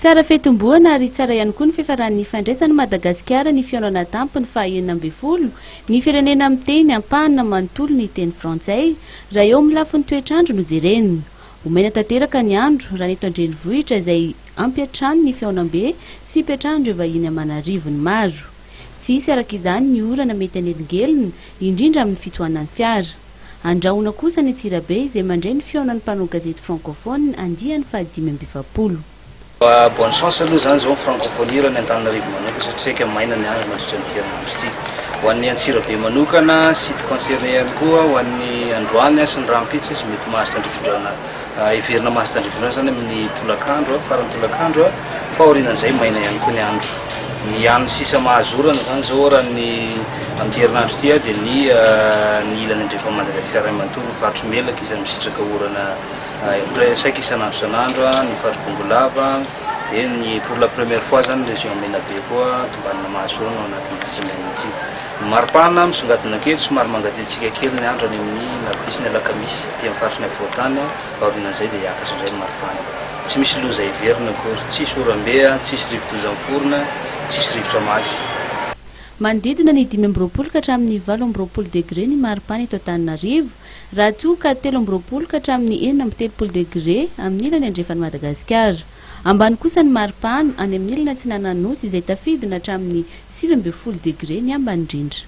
Tsara fetomboana ary tsara ihany koa ny fiafaran'ny fandraisana Madagasikara ny fihaonana tampony fa 20 ny firenena miteny ampahana manontolo ny teny frantsay raha eo amin'ny lafin'ny toetrandro no jerena. Omena tanteraka ny andro raha neto andrenivohitra izay ampiatrano ny fihaonam-be sy hipetrahany ireo vahiny aman'arivony maro. Tsy hisy araka izany ny orana mety anelingelina indrindra amin'ny fitohanan'ny fiara. Andrahoana kosa ny Antsirabe izay mandray ny fihaonan'ny mpanao gazety francophone andiany fa 520. Bonne chance aloha zany zao francophonie raha ny Antananarivo manokana satria ka maina ny andro mandritra ny tianandro ity. Ho an'ny Antsirabe manokana sy ty concerné ihany koa ho an'ny Androany sy ny Rampitso izy mety mahazo tandrifondrana heverina mahazo tandrifondrana zany amin'ny tolakandro farany tolakandro fa aorianan'izay maina ihany koa ny andro. Ny any sisa mahazo orana zany zao raha ny amin'ny herinandro ity dia ny ilany andrefa Madagasikara manontolo ny faritro melaka izy misitraka orana saika isanandro isanandro ny faritro Bongolava dia ny pour la première fois zany région Menabe koa tombanina mahazo orana ao anatin'ny semaine ity. Maripana misongadina kely somary mangatsiatsika kely ny andro any amin'ny Alakamisy ny Alakamisy ty amin'ny faritry ny Afovoantany aorianan'izay dia hiakatra indray ny maripana. Tsy misy loza hiverina akory, tsisy oram-be, tsisy rivo-doza miforona, tsisy rivotra mafy. Manodidina ny 20 ka hatramin'ny 20 degré ny maripana eto Antananarivo, raha toa ka 30 ka hatramin'ny 30 degré amin'ny ilany andrefan'ny Madagasikara. Ambany kosa ny maripana any amin'ny ilany Atsinananosy izay tafidina hatramin'ny 20 degré ny ambany indrindra.